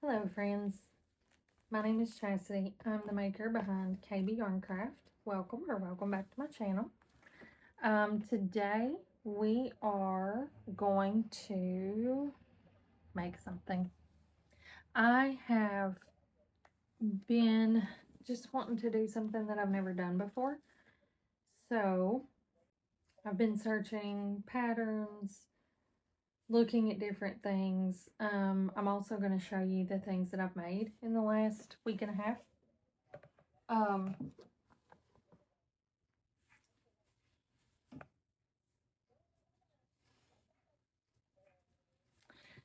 Hello friends, my name is Chastity. I'm the maker behind KB Yarncraft. Welcome back to my channel. Today we are going to make something. I have been just wanting to do something that I've never done before. So I've been searching patterns, looking at different things. I'm also going to show you the things that I've made in the last week and a half.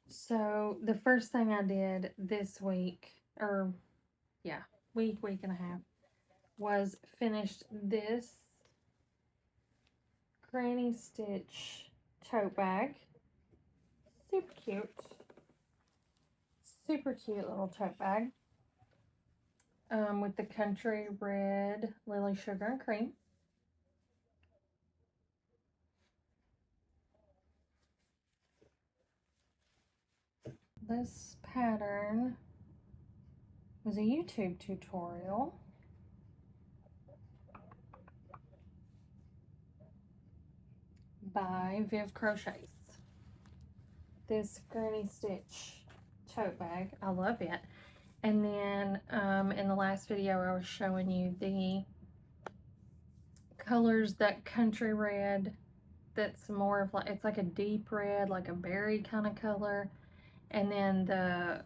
So the first thing I did this week, week and a half, was finished this granny stitch tote bag. Super cute little tote bag. With the country red lily sugar and cream. This pattern was a YouTube tutorial by Viv Crochets. This granny stitch tote bag, I love it. And then in the last video I was showing you the colors, that country red that's more of like, it's like a deep red, like a berry kind of color, and then the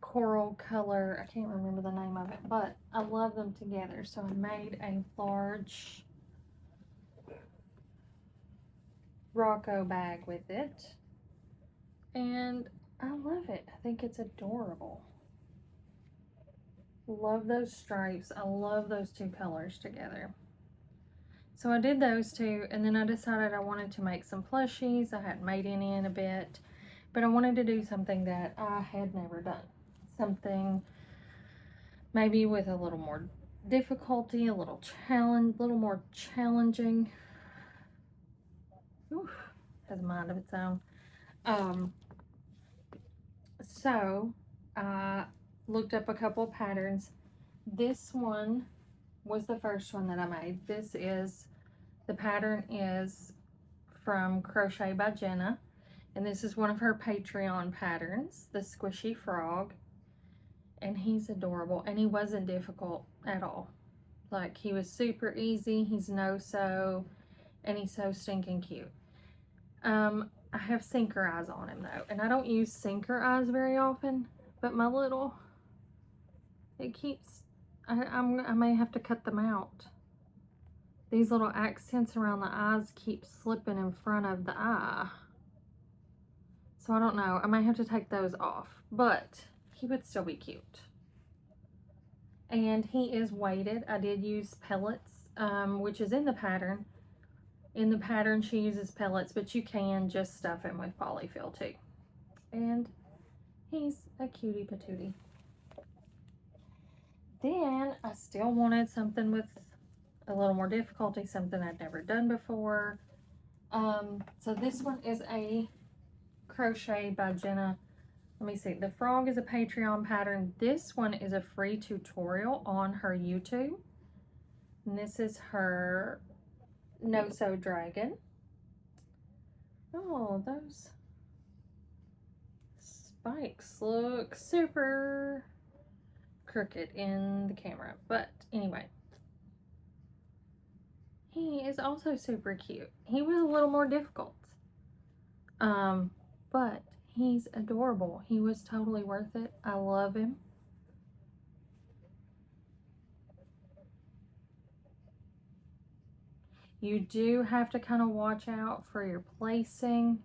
coral color, I can't remember the name of it, but I love them together. So I made a large Rocco bag with it, and I love it. I think it's adorable. Love those stripes. I love those two colors together. So I did those two, and then I decided I wanted to make some plushies. I hadn't made any in a bit, but I wanted to do something that I had never done. Something maybe with a little more difficulty, a little more challenging. Oof, has a mind of its own. So I looked up a couple of patterns. This one was the first one that I made. The pattern is from Crochet by Jenna, and this is one of her Patreon patterns, the Squishy Frog, and he's adorable, and he wasn't difficult at all. Like, he was super easy. He's no-sew, and he's so stinking cute. I have sinker eyes on him though, and I don't use sinker eyes very often, but my little, it keeps, I may have to cut them out. These little accents around the eyes keep slipping in front of the eye. So I don't know. I might have to take those off. But he would still be cute. And he is weighted. I did use pellets, which is in the pattern. In the pattern, she uses pellets, but you can just stuff him with polyfill too. And he's a cutie patootie. Then I still wanted something with a little more difficulty, something I'd never done before. So this one is a Crochet by Jenna. Let me see. The frog is a Patreon pattern. This one is a free tutorial on her YouTube. And this is her no-sew dragon. Oh, those spikes look super crooked in the camera. But anyway, he is also super cute. He was a little more difficult. But he's adorable. He was totally worth it. I love him. You do have to kind of watch out for your placing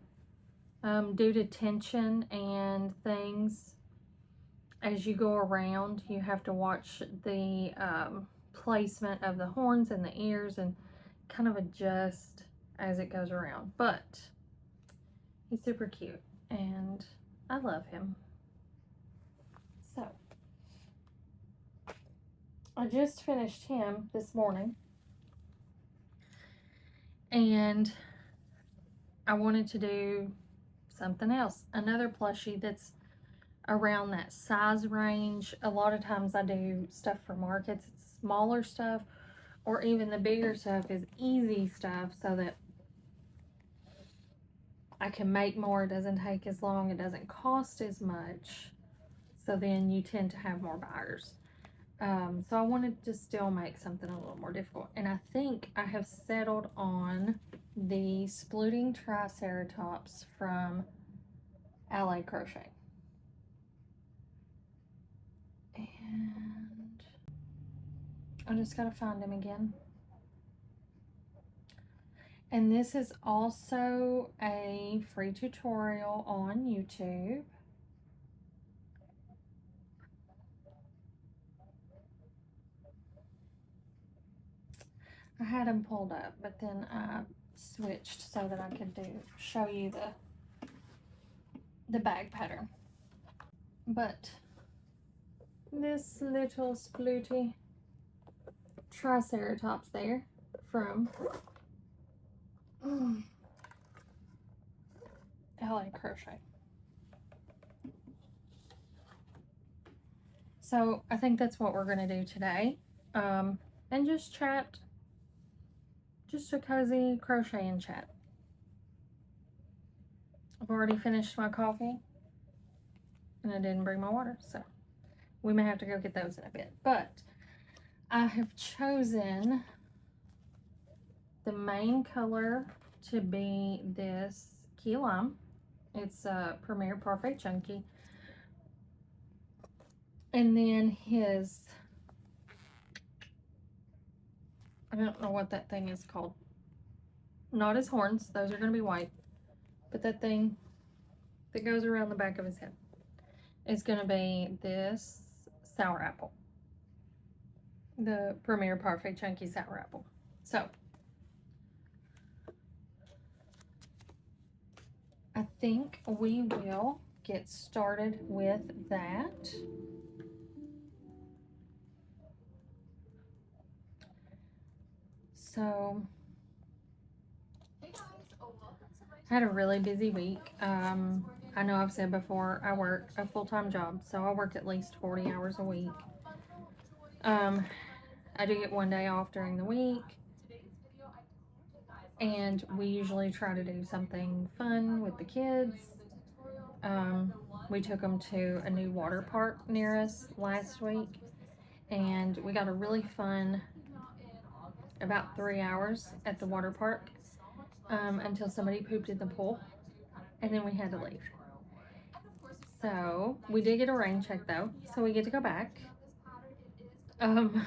due to tension and things. As you go around, you have to watch the placement of the horns and the ears and kind of adjust as it goes around. But he's super cute and I love him. So I just finished him this morning, and I wanted to do something else, another plushie that's around that size range. A lot of times I do stuff for markets. It's smaller stuff, or even the bigger stuff is easy stuff, so that I can make more. It doesn't take as long. It doesn't cost as much. So then you tend to have more buyers. So I wanted to still make something a little more difficult. And I think I have settled on the Splooting Triceratops from LA Crochet. And I just gotta find him again. And this is also a free tutorial on YouTube. I had them pulled up, but then I switched so that I could show you the bag pattern. But this little splooty Triceratops there from LA Crochet. So I think that's what we're going to do today. And just chat. Just a cozy crochet and chat. I've already finished my coffee. And I didn't bring my water. So we may have to go get those in a bit. But I have chosen the main color to be this key lime. It's a Premier Parfait Chunky. And then his, I don't know what that thing is called. Not his horns, those are going to be white. But that thing that goes around the back of his head is going to be this sour apple. The Premier Parfait Chunky Sour Apple. So, I think we will get started with that. So, I had a really busy week. I know I've said before, I work a full-time job, so I work at least 40 hours a week. I do get one day off during the week, and we usually try to do something fun with the kids. We took them to a new water park near us last week, and we got a really fun about 3 hours at the water park until somebody pooped in the pool, and then we had to leave. So we did get a rain check though, so we get to go back. And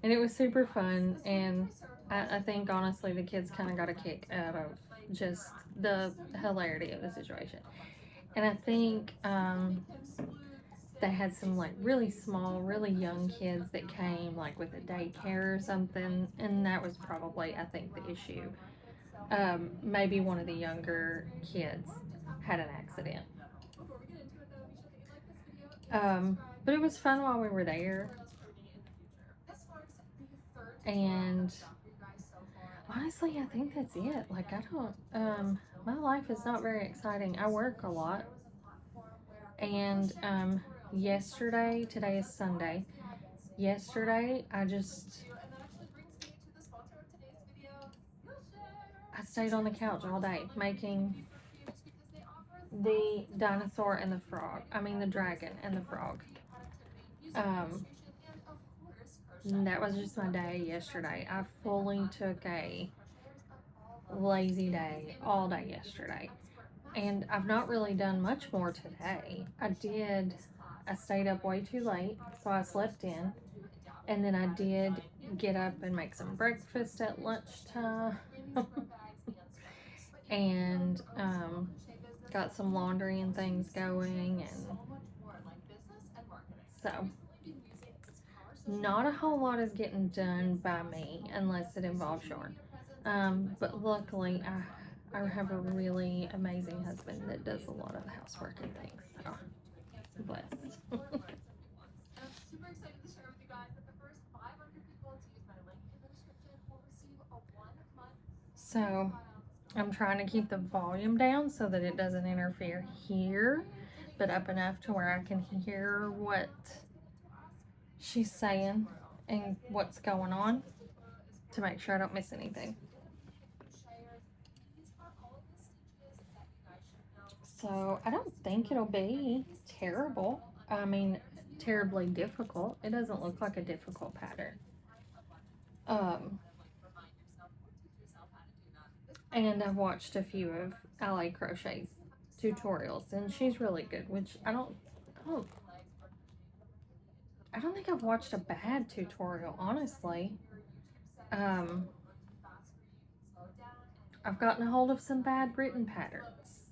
it was super fun, and I think honestly the kids kind of got a kick out of just the hilarity of the situation. And I think they had some like really small, really young kids that came like with a daycare or something, and that was probably, I think, the issue. Maybe one of the younger kids had an accident. But it was fun while we were there. And honestly, I think that's it. Like, I don't, my life is not very exciting. I work a lot. And yesterday, today is Sunday. Yesterday, I stayed on the couch all day making the dinosaur and the frog. I mean, the dragon and the frog. That was just my day yesterday. I fully took a lazy day all day yesterday. And I've not really done much more today. I stayed up way too late, so I slept in. And then I did get up and make some breakfast at lunchtime. And got some laundry and things going. And so, not a whole lot is getting done by me unless it involves yarn. But luckily, I have a really amazing husband that does a lot of the housework and things. So, blessed. So, I'm trying to keep the volume down so that it doesn't interfere here. it up enough to where I can hear what she's saying and what's going on to make sure I don't miss anything. So I don't think it'll be terrible. I mean, terribly difficult. It doesn't look like a difficult pattern. And I've watched a few of LA Crochet's tutorials, and she's really good. Which I don't think I've watched a bad tutorial, honestly. I've gotten a hold of some bad written patterns,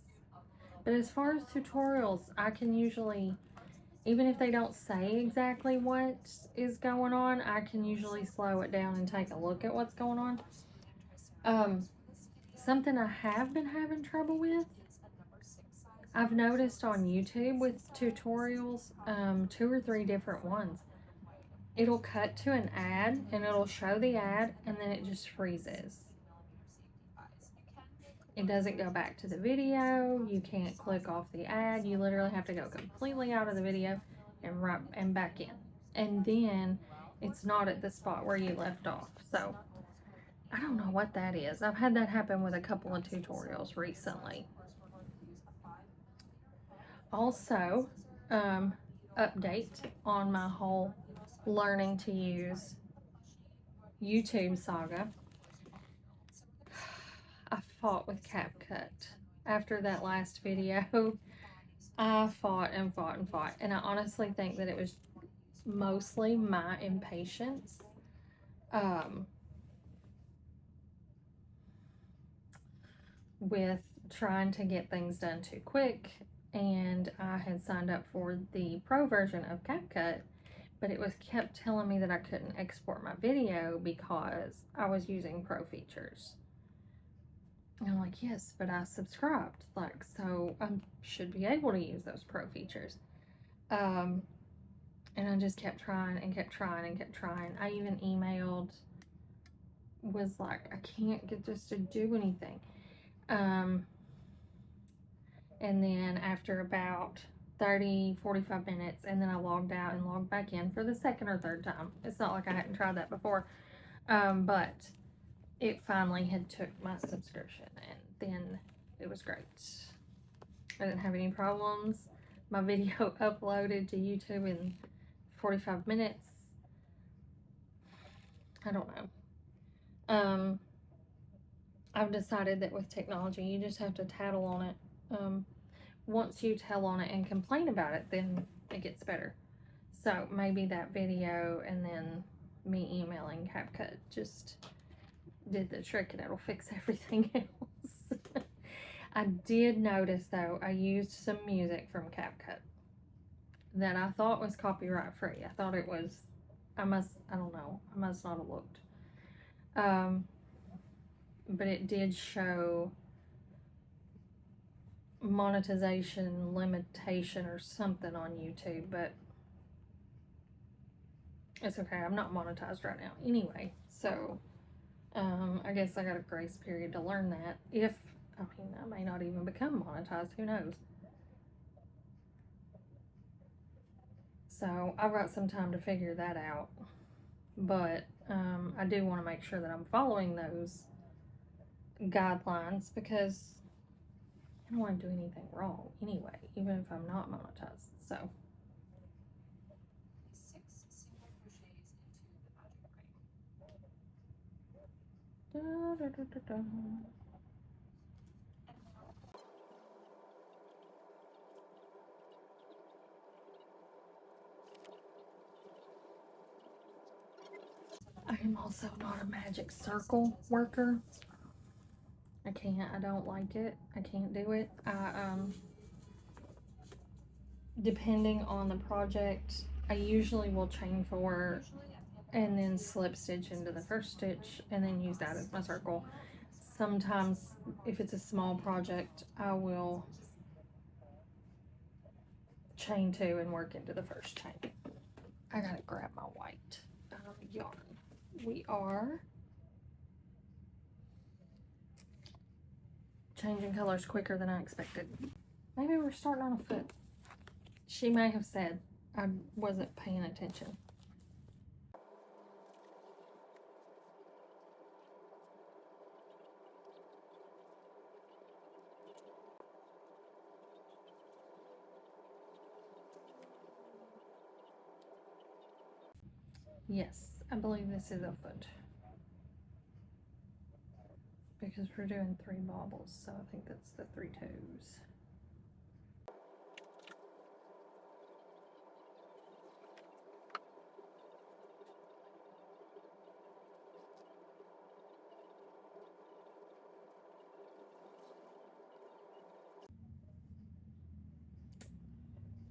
but as far as tutorials, I can usually, even if they don't say exactly what is going on, I can usually slow it down and take a look at what's going on. Something I have been having trouble with, I've noticed on YouTube with tutorials, 2 or 3 different ones. It'll cut to an ad and it'll show the ad and then it just freezes. It doesn't go back to the video. You can't click off the ad. You literally have to go completely out of the video and back in. And then it's not at the spot where you left off. So I don't know what that is. I've had that happen with a couple of tutorials recently. Also, update on my whole learning to use YouTube saga. I fought with CapCut. After that last video, I fought and fought and fought. And I honestly think that it was mostly my impatience. With trying to get things done too quick. And I had signed up for the pro version of CapCut, but it was kept telling me that I couldn't export my video because I was using pro features. And I'm like, yes, but I subscribed, like, so I should be able to use those pro features. And I just kept trying and kept trying and kept trying. I even emailed, was like, I can't get this to do anything. And then after about 30, 45 minutes, and then I logged out and logged back in for the second or third time. It's not like I hadn't tried that before. But it finally had took my subscription, and then it was great. I didn't have any problems. My video uploaded to YouTube in 45 minutes. I don't know. I've decided that with technology, you just have to tattle on it. Once you tell on it and complain about it, then it gets better. So maybe that video and then me emailing CapCut just did the trick and it'll fix everything else. I did notice though, I used some music from CapCut that I thought was copyright free. I thought it was, I don't know, I must not have looked. But it did show monetization limitation or something on YouTube, but it's okay. I'm not monetized right now anyway, so I guess I got a grace period to learn that. I may not even become monetized, who knows. So I've got some time to figure that out, but I do want to make sure that I'm following those guidelines because I don't want to do anything wrong anyway, even if I'm not monetized. So I am also not a magic circle worker. I can't. I don't like it. I can't do it. Depending on the project, I usually will chain 4 and then slip stitch into the first stitch and then use that as my circle. Sometimes if it's a small project, I will chain 2 and work into the first chain. I gotta grab my white yarn. We are changing colors quicker than I expected. Maybe we're starting on a foot. She may have said I wasn't paying attention. Yes, I believe this is a foot. Because we're doing 3 bobbles, so I think that's the 3 toes.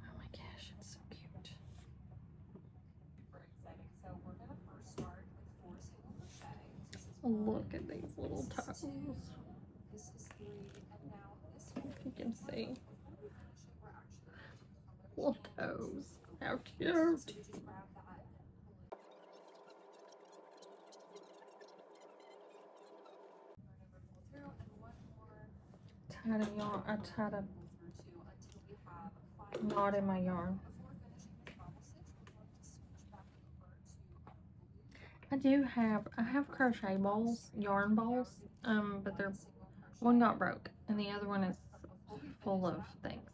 Oh my gosh, it's so cute. Look at these little toes. If you can see. Little toes. How cute. Tied a yarn. I tied a knot in my yarn. I have crochet balls, yarn balls, but one got broke and the other one is full of things.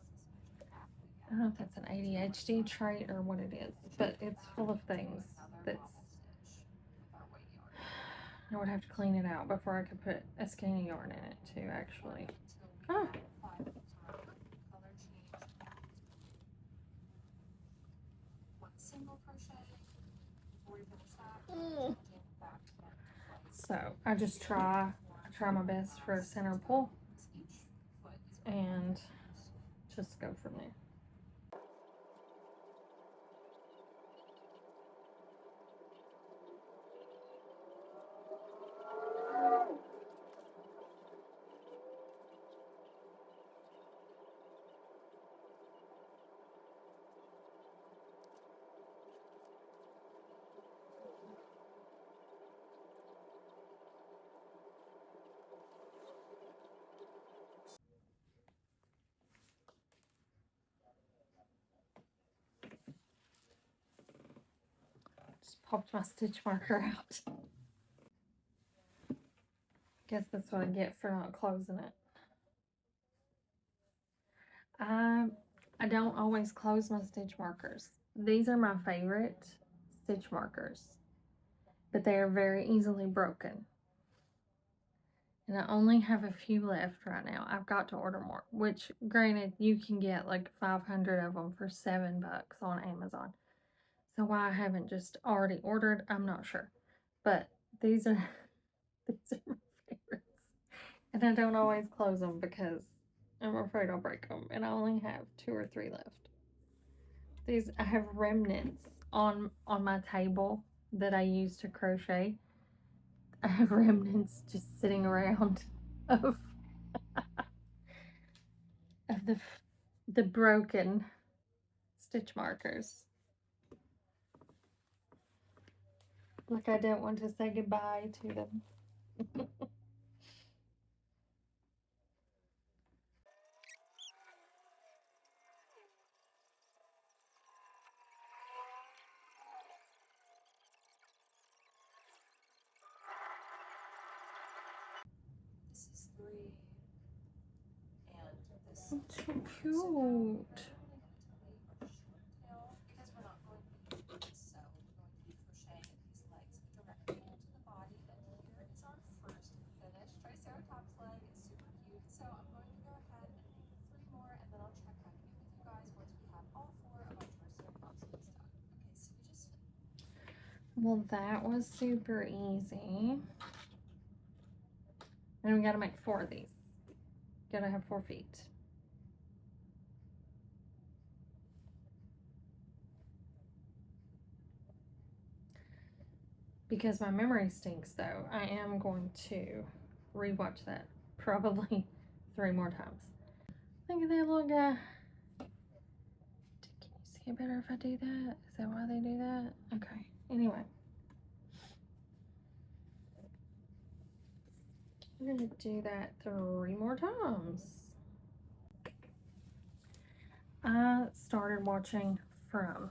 I don't know if that's an ADHD trait or what it is, but it's full of things I would have to clean it out before I could put a skein of yarn in it too, actually. Ah. So I just try my best for a center pull and just go from there. Just popped my stitch marker out. Guess that's what I get for not closing it. I don't always close my stitch markers. These are my favorite stitch markers, but they are very easily broken. And I only have a few left right now. I've got to order more, which granted you can get like 500 of them for $7 on Amazon. So why I haven't just already ordered, I'm not sure. But these are my favorites. And I don't always close them because I'm afraid I'll break them. And I only have 2 or 3 left. These, I have remnants on my table that I use to crochet. I have remnants just sitting around of the broken stitch markers. Like I didn't want to say goodbye to them. It's so cute. Well, that was super easy. And we gotta make 4 of these. Gotta have 4 feet. Because my memory stinks though, I am going to rewatch that probably 3 more times. Look at that little guy. Can you see it better if I do that? Is that why they do that? Okay, anyway. We're gonna do that 3 more times. I started watching From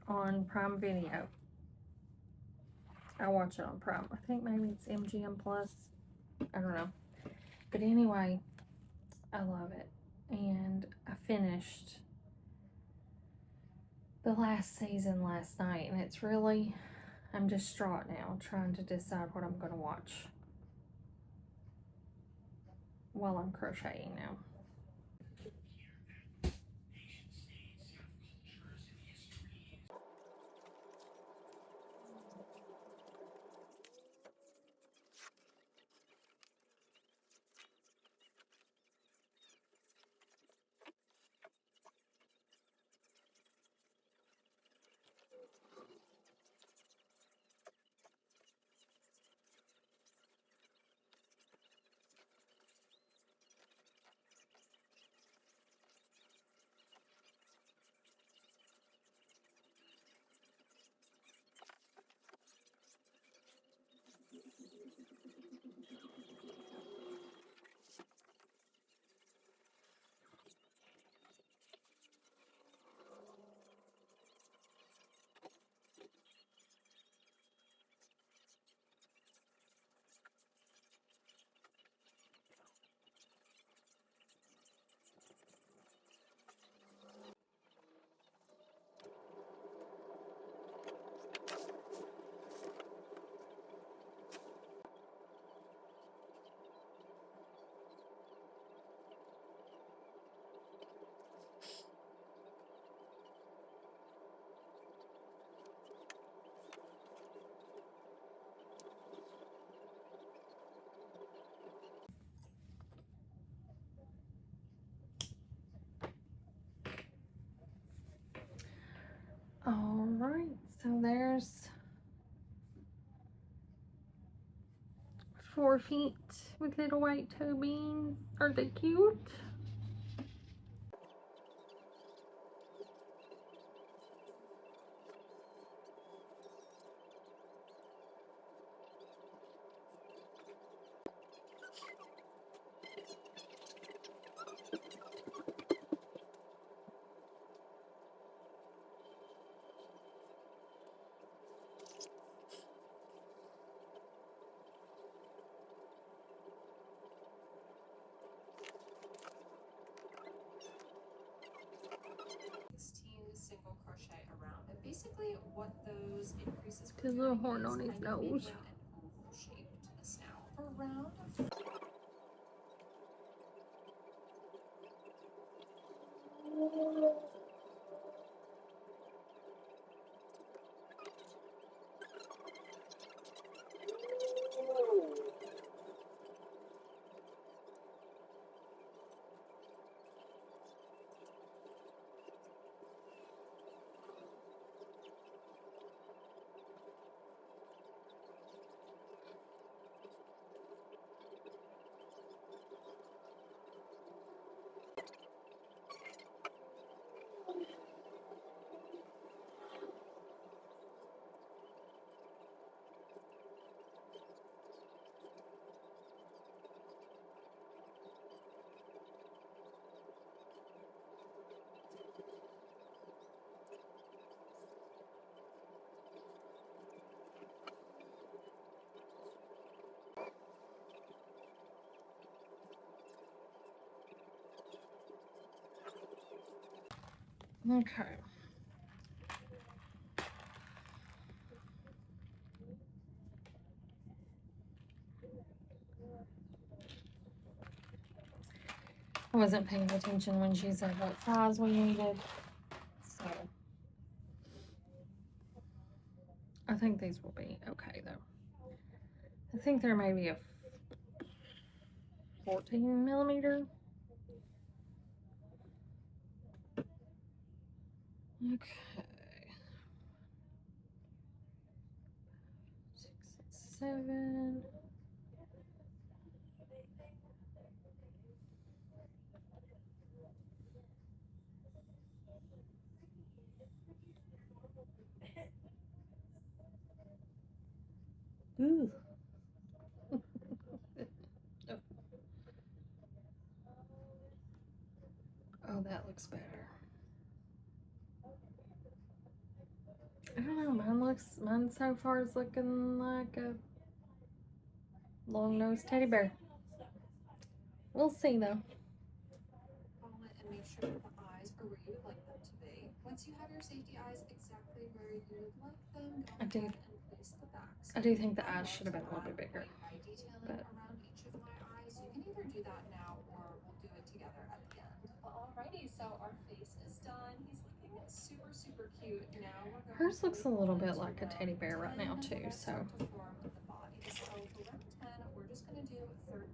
on Prime Video. I watch it on Prime. I think maybe it's MGM Plus. I don't know. But anyway, I love it. And I finished the last season last night, and it's really, I'm distraught now trying to decide what I'm going to watch while I'm crocheting now. Alright, so there's 4 feet with little white toe beans. Aren't they cute? Single crochet around, and basically what those increases The little horn on his nose. an oval shaped snout around. Okay. I wasn't paying attention when she said what size we needed, so I think these will be okay though. I think there may be a 14 millimeter. Okay. 6 and 7. Ooh. Oh, that looks better. I don't know, mine so far is looking like a long-nosed teddy bear. We'll see though. Follow it and make sure that the eyes are where you would like them to be. Once you have your safety eyes exactly where you would like them, go ahead and place the backs. I do think the eyes should have been a little bit bigger. By detailing around each of my eyes, you can either do that now or we'll do it together at the end. Well, alrighty, so our face is done. He's looking super, super cute. Now we're going Hers looks a little bit like a teddy bear right now too, so. to form the body. So for round 10, we're just going to do 30.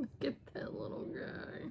Look at that little guy.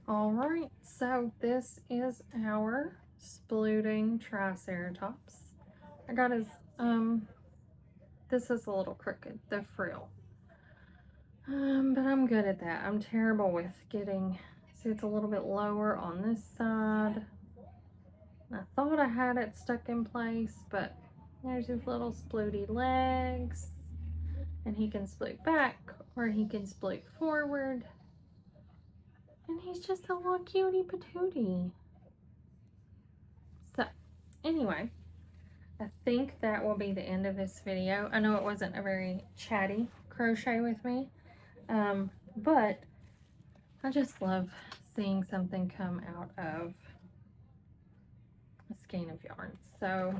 All right, so this is our splooting Triceratops. I got his, this is a little crooked, the frill. But I'm good at that. I'm terrible with getting, see it's a little bit lower on this side. I thought I had it stuck in place, but there's his little splooty legs. And he can sploot back or he can sploot forward. And he's just a little cutie patootie. So, anyway, I think that will be the end of this video. I know it wasn't a very chatty crochet with me, but I just love seeing something come out of a skein of yarn. So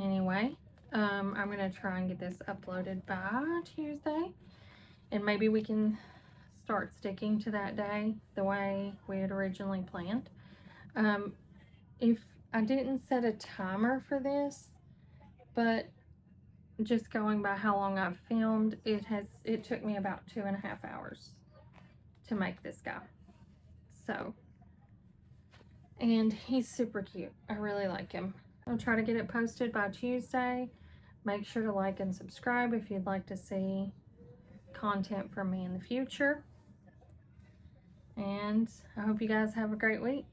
anyway, I'm going to try and get this uploaded by Tuesday, and maybe we can start sticking to that day the way we had originally planned. If I didn't set a timer for this, but just going by how long I've filmed, it took me about 2.5 hours to make this guy. So, and he's super cute. I really like him. I'll try to get it posted by Tuesday. Make sure to like and subscribe if you'd like to see content from me in the future. And I hope you guys have a great week.